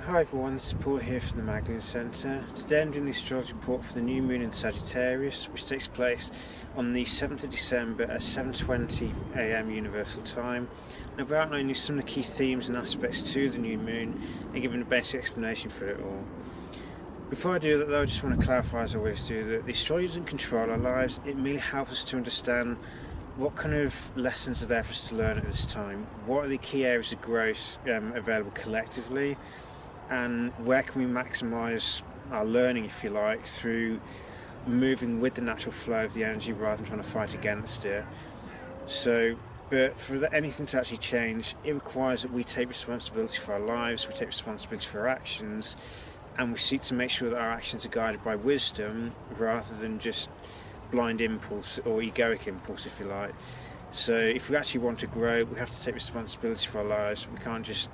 Hi everyone, this is Paul here from the Magdalene Centre. Today I'm doing the astrology report for the new moon in Sagittarius, which takes place on the 7th of December at 7:20 AM Universal Time. And I'll be outlining some of the key themes and aspects to the new moon and giving a basic explanation for it all. Before I do that though, I just want to clarify, as I always do, that the astrology doesn't control our lives. It merely helps us to understand what kind of lessons are there for us to learn at this time, what are the key areas of growth available collectively, and where can we maximise our learning, if you like, through moving with the natural flow of the energy rather than trying to fight against it. But for anything to actually change, it requires that we take responsibility for our lives, we take responsibility for our actions, and we seek to make sure that our actions are guided by wisdom rather than just blind impulse or egoic impulse, if you like. So if we actually want to grow, we have to take responsibility for our lives. We can't just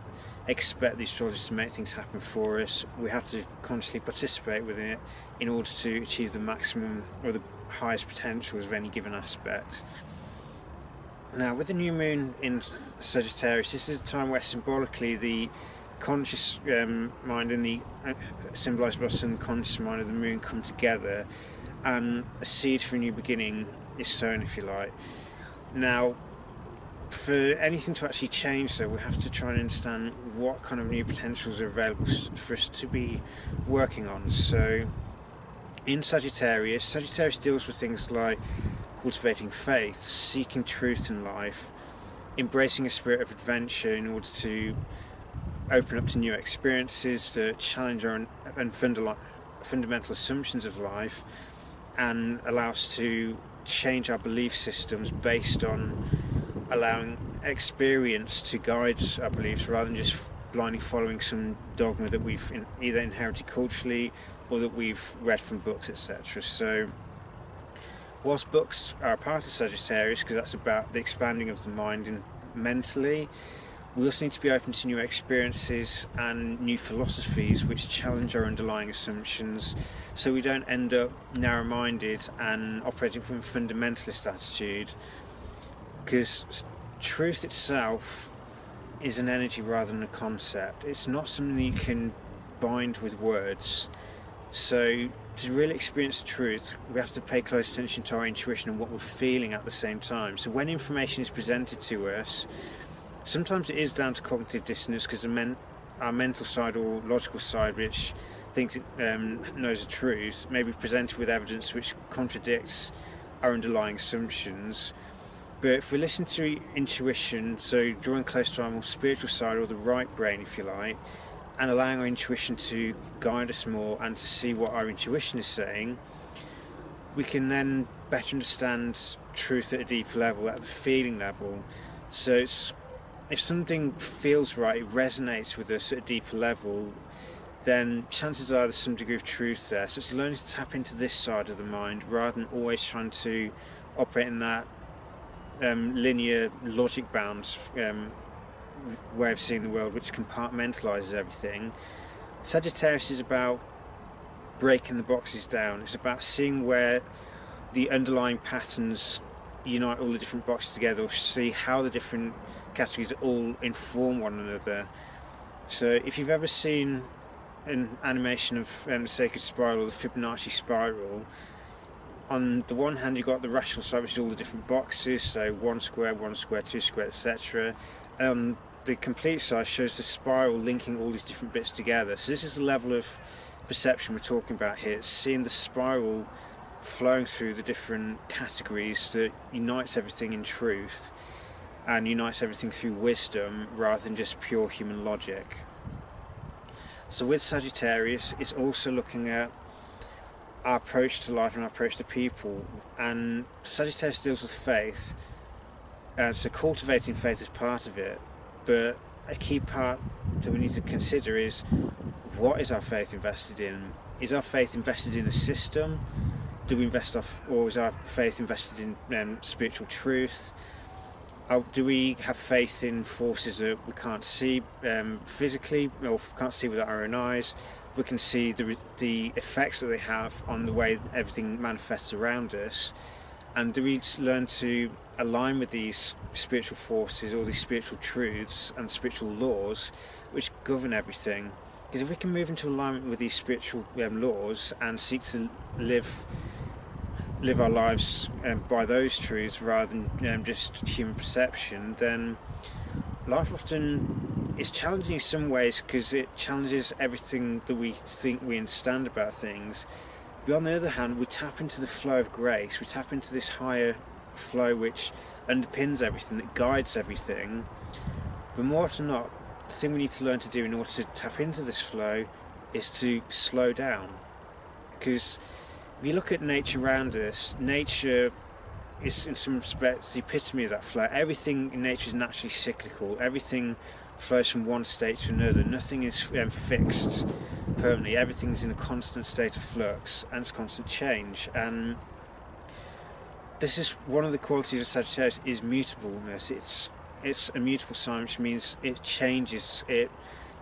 expect the astrologers to make things happen for us. We have to consciously participate within it in order to achieve the maximum or the highest potentials of any given aspect. Now, with the new moon in Sagittarius, this is a time where symbolically the conscious mind and the symbolised by the sun, the conscious mind of the moon come together, and a seed for a new beginning is sown, if you like. Now, for anything to actually change though, we have to try and understand what kind of new potentials are available for us to be working on. So in Sagittarius deals with things like cultivating faith, seeking truth in life, embracing a spirit of adventure in order to open up to new experiences that challenge our fundamental assumptions of life and allow us to change our belief systems based on allowing experience to guide our beliefs rather than just blindly following some dogma that we've either inherited culturally or that we've read from books, etc. So whilst books are a part of Sagittarius, because that's about the expanding of the mind and mentally, we also need to be open to new experiences and new philosophies which challenge our underlying assumptions, so we don't end up narrow-minded and operating from a fundamentalist attitude. Because truth itself is an energy rather than a concept. It's not something that you can bind with words. So to really experience the truth, we have to pay close attention to our intuition and what we're feeling at the same time. So when information is presented to us, sometimes it is down to cognitive dissonance because our mental side or logical side, which thinks it knows the truth, may be presented with evidence which contradicts our underlying assumptions. But if we listen to intuition, so drawing close to our more spiritual side, or the right brain, if you like, and allowing our intuition to guide us more and to see what our intuition is saying, we can then better understand truth at a deeper level, at the feeling level. So if something feels right, it resonates with us at a deeper level, then chances are there's some degree of truth there. So it's learning to tap into this side of the mind rather than always trying to operate in that linear, logic-bound way of seeing the world, which compartmentalises everything. Sagittarius is about breaking the boxes down. It's about seeing where the underlying patterns unite all the different boxes together, or see how the different categories all inform one another. So if you've ever seen an animation of the Sacred Spiral, or the Fibonacci Spiral, on the one hand you've got the rational side, which is all the different boxes, so 1 square, 2 square, etc. And the complete side shows the spiral linking all these different bits together. So this is the level of perception we're talking about here. It's seeing the spiral flowing through the different categories that unites everything in truth and unites everything through wisdom rather than just pure human logic. So with Sagittarius, it's also looking at our approach to life and our approach to people, and Sagittarius deals with faith, so cultivating faith is part of it, but a key part that we need to consider is, what is our faith invested in? Is our faith invested in a system? Do we invest or is our faith invested in spiritual truth? Do we have faith in forces that we can't see physically, or can't see with our own eyes? We can see the effects that they have on the way everything manifests around us. And do we learn to align with these spiritual forces, or these spiritual truths and spiritual laws which govern everything? Because if we can move into alignment with these spiritual laws and seek to live our lives by those truths rather than just human perception, then life often is challenging in some ways, because it challenges everything that we think we understand about things. But on the other hand, we tap into the flow of grace, we tap into this higher flow which underpins everything, that guides everything. But more often than not, the thing we need to learn to do in order to tap into this flow is to slow down. Because if you look at nature around us, nature is in some respects the epitome of that flow. Everything in nature is naturally cyclical. Everything flows from one state to another. Nothing is fixed permanently. Everything is in a constant state of flux, and it's constant change. And this is one of the qualities of Sagittarius, is mutableness. It's a mutable sign, which means it changes, it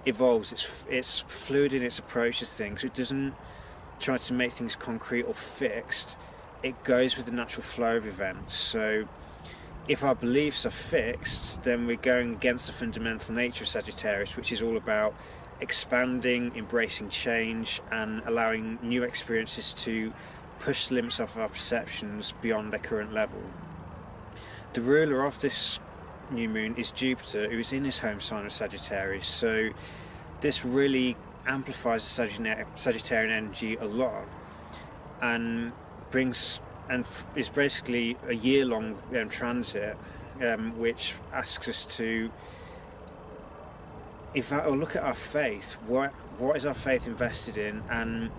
evolves, it's fluid in its approach to things. It doesn't try to make things concrete or fixed. It goes with the natural flow of events. So if our beliefs are fixed, then we're going against the fundamental nature of Sagittarius, which is all about expanding, embracing change, and allowing new experiences to push the limits of our perceptions beyond their current level. The ruler of this new moon is Jupiter, who is in his home sign of Sagittarius. So this really amplifies the Sagittarian energy a lot, and is basically a year-long transit, which asks us to look at our faith. What is our faith invested in, and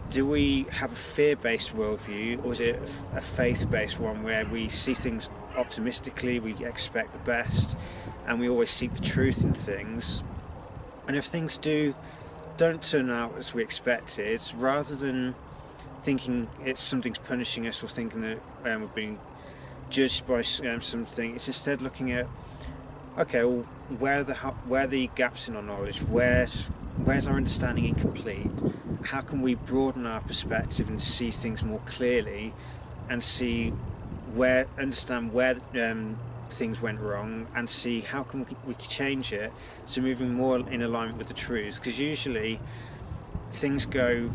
do we have a fear-based worldview, or is it a faith-based one where we see things optimistically, we expect the best, and we always seek the truth in things? And if things don't turn out as we expected, rather than thinking something's punishing us, or thinking that we're being judged by something, it's instead looking at, okay, well, where are the gaps in our knowledge? Where's our understanding incomplete? How can we broaden our perspective and see things more clearly, and understand where things went wrong, and see how can we change it, so moving more in alignment with the truth? Because usually things go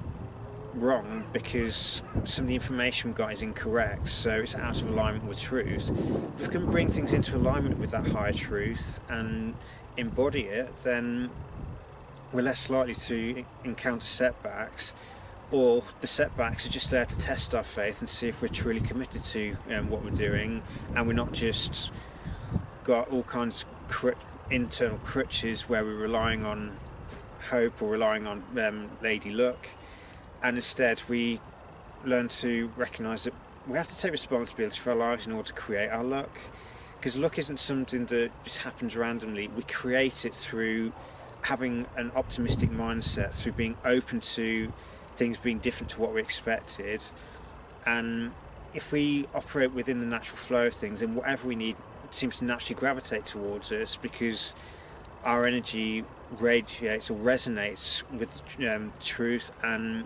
wrong because some of the information we got is incorrect, so it's out of alignment with truth. If we can bring things into alignment with that higher truth and embody it, then we're less likely to encounter setbacks, or the setbacks are just there to test our faith and see if we're truly committed to what we're doing, and we're not just got all kinds of internal crutches where we're relying on hope or relying on lady luck. And instead we learn to recognise that we have to take responsibility for our lives in order to create our luck. Because luck isn't something that just happens randomly. We create it through having an optimistic mindset, through being open to things being different to what we expected. And if we operate within the natural flow of things, then whatever we need seems to naturally gravitate towards us, because our energy radiates or resonates with truth. And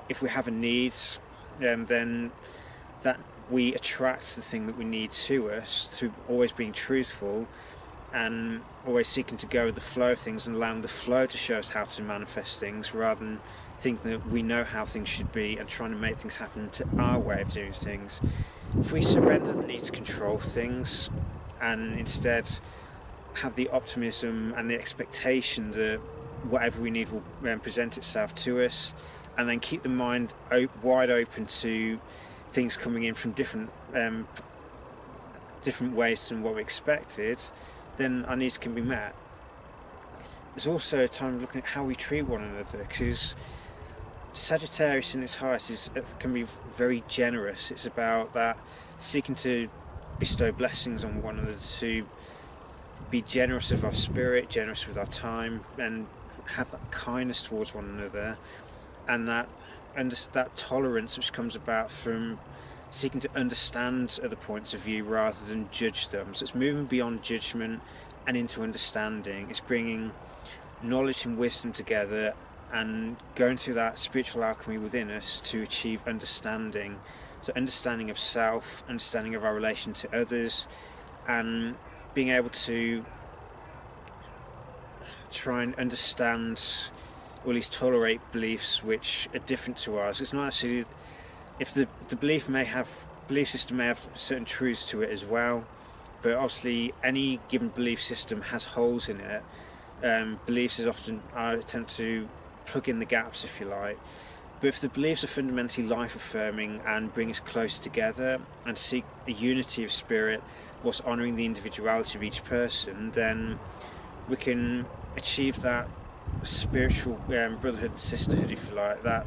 if we have a need, then that we attract the thing that we need to us through always being truthful and always seeking to go with the flow of things, and allowing the flow to show us how to manifest things, rather than thinking that we know how things should be and trying to make things happen to our way of doing things. If we surrender the need to control things, and instead have the optimism and the expectation that whatever we need will present itself to us, and then keep the mind wide open to things coming in from different ways than what we expected, then our needs can be met. There's also a time of looking at how we treat one another, because Sagittarius in its highest can be very generous. It's about that seeking to bestow blessings on one another, to be generous of our spirit, generous with our time, and have that kindness towards one another, and that tolerance which comes about from seeking to understand other points of view rather than judge them. So it's moving beyond judgment and into understanding. It's bringing knowledge and wisdom together and going through that spiritual alchemy within us to achieve understanding. So understanding of self, understanding of our relation to others, and being able to try and understand or at least tolerate beliefs which are different to ours. It's not actually, if the belief system may have certain truths to it as well, but obviously any given belief system has holes in it. Beliefs is often I attempt to plug in the gaps, if you like. But if the beliefs are fundamentally life-affirming and bring us closer together and seek a unity of spirit whilst honouring the individuality of each person, then we can achieve that spiritual brotherhood and sisterhood, if you like, that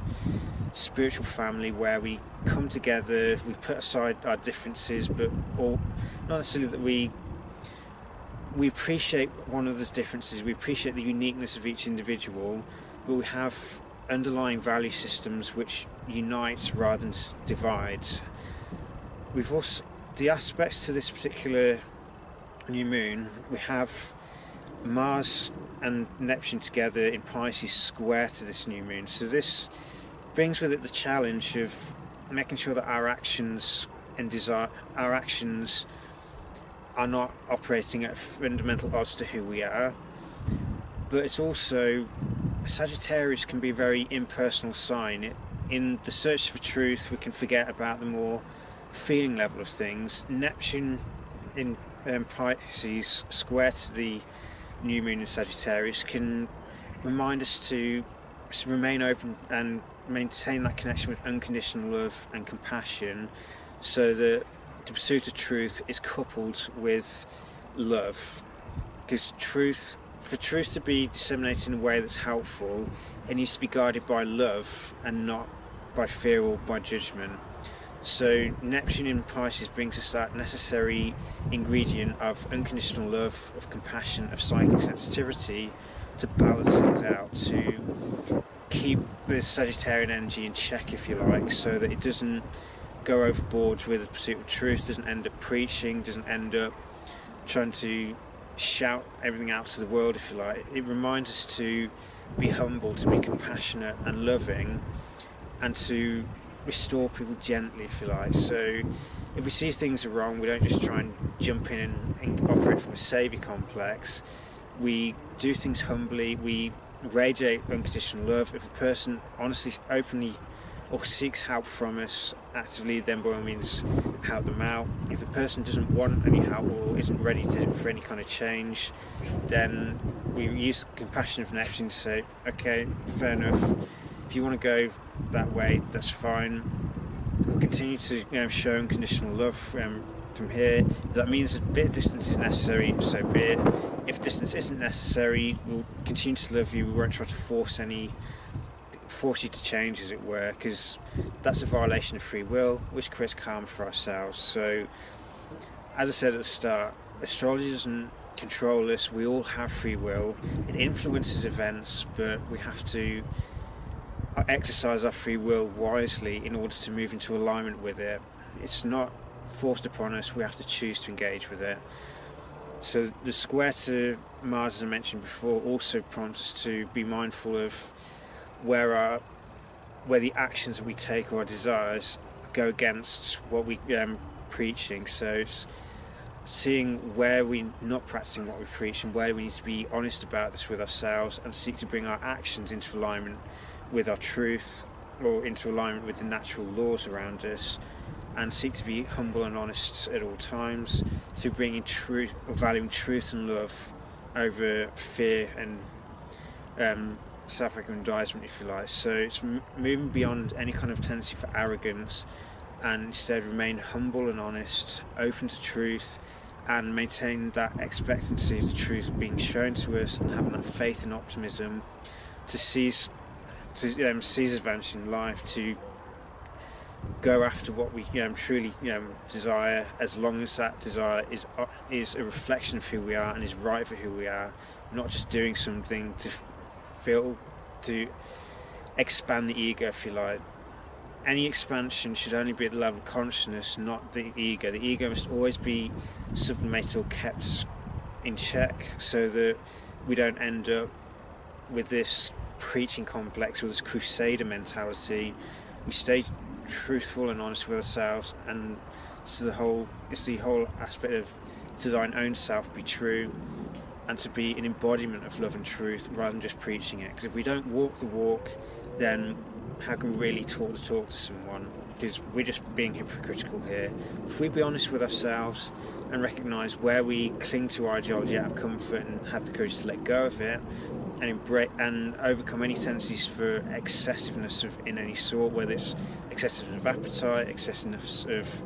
spiritual family where we come together, we put aside our differences, but all, not necessarily that we appreciate one another's differences, we appreciate the uniqueness of each individual, but we have underlying value systems which unite rather than divide. We've also, the aspects to this particular new moon, we have Mars and Neptune together in Pisces square to this new moon, so this brings with it the challenge of making sure that our actions and our actions are not operating at fundamental odds to who we are. But it's also, Sagittarius can be a very impersonal sign. In the search for truth, we can forget about the more feeling level of things. Neptune in Pisces square to the new moon in Sagittarius can remind us to remain open and maintain that connection with unconditional love and compassion, so that the pursuit of truth is coupled with love. Because for truth to be disseminated in a way that's helpful, it needs to be guided by love and not by fear or by judgment. So Neptune in Pisces brings us that necessary ingredient of unconditional love, of compassion, of psychic sensitivity to balance things out, to keep this Sagittarian energy in check, if you like, so that it doesn't go overboard with the pursuit of truth, doesn't end up preaching, doesn't end up trying to shout everything out to the world, if you like. It reminds us to be humble, to be compassionate and loving, and to restore people gently, if you like. So if we see things are wrong, we don't just try and jump in and operate from a saviour complex. We do things humbly, we radiate unconditional love. If a person honestly, openly or seeks help from us actively, then by all means help them out. If the person doesn't want any help or isn't ready for any kind of change, then we use compassion of Neptune to say, okay, fair enough, if you want to go that way, that's fine. We'll continue to show unconditional love from here. If that means a bit of distance is necessary, so be it. If distance isn't necessary, we'll continue to love you. We won't try to force you to change, as it were, because that's a violation of free will, which creates karma for ourselves. So, as I said at the start, astrology doesn't control us. We all have free will. It influences events, but we have to exercise our free will wisely in order to move into alignment with it. It's not forced upon us. We have to choose to engage with it. So the square to Mars, as I mentioned before, also prompts us to be mindful of where the actions that we take or our desires go against what we preaching. So it's seeing where we're not practicing what we preach and where we need to be honest about this with ourselves and seek to bring our actions into alignment with our truth, or into alignment with the natural laws around us, and seek to be humble and honest at all times, to bringing truth, or valuing truth and love over fear and self-aggrandizement, if you like. So it's moving beyond any kind of tendency for arrogance, and instead remain humble and honest, open to truth, and maintain that expectancy of the truth being shown to us, and having that faith and optimism to seize advantage in life, to go after what we truly desire, as long as that desire is a reflection of who we are and is right for who we are, not just doing something to expand the ego, if you like. Any expansion should only be at the level of consciousness, not the ego. The ego must always be sublimated or kept in check, so that we don't end up with this preaching complex or this crusader mentality. We stay truthful and honest with ourselves, and so it's the whole aspect of to thine own self be true. and to be an embodiment of love and truth rather than just preaching it. Because if we don't walk the walk, then how can we really talk the talk to someone? Because we're just being hypocritical here. If we be honest with ourselves and recognise where we cling to our ideology out of comfort and have the courage to let go of it and embrace and overcome any tendencies for excessiveness in any sort, whether it's excessiveness of appetite, excessiveness of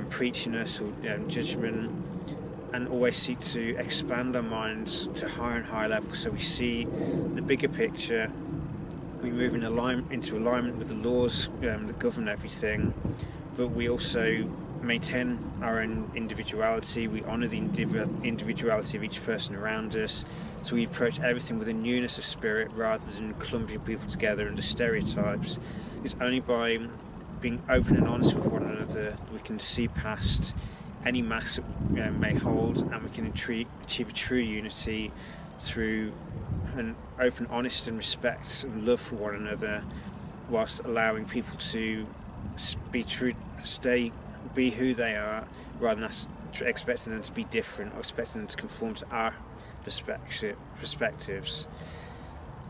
preachiness or judgment, and always seek to expand our minds to higher and higher levels so we see the bigger picture. We move into alignment with the laws that govern everything, but we also maintain our own individuality. We honour the individuality of each person around us, so we approach everything with a newness of spirit rather than clumping people together under stereotypes. It's only by being open and honest with one another we can see past any mask that may hold, and we can achieve a true unity through an open, honest and respect and love for one another, whilst allowing people to be true, be who they are, rather than us expecting them to be different or expecting them to conform to our perspectives.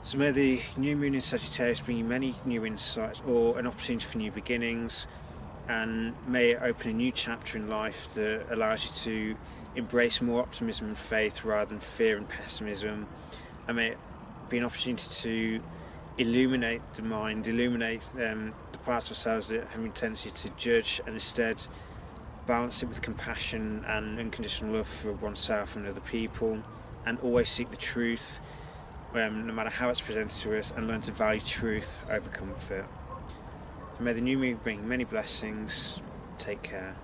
So may the new moon in Sagittarius bring you many new insights or an opportunity for new beginnings, and may it open a new chapter in life that allows you to embrace more optimism and faith rather than fear and pessimism, and may it be an opportunity to illuminate the mind, illuminate the parts of ourselves that have a tendency to judge, and instead balance it with compassion and unconditional love for oneself and other people, and always seek the truth no matter how it's presented to us, and learn to value truth over comfort. So may the new moon bring many blessings. Take care.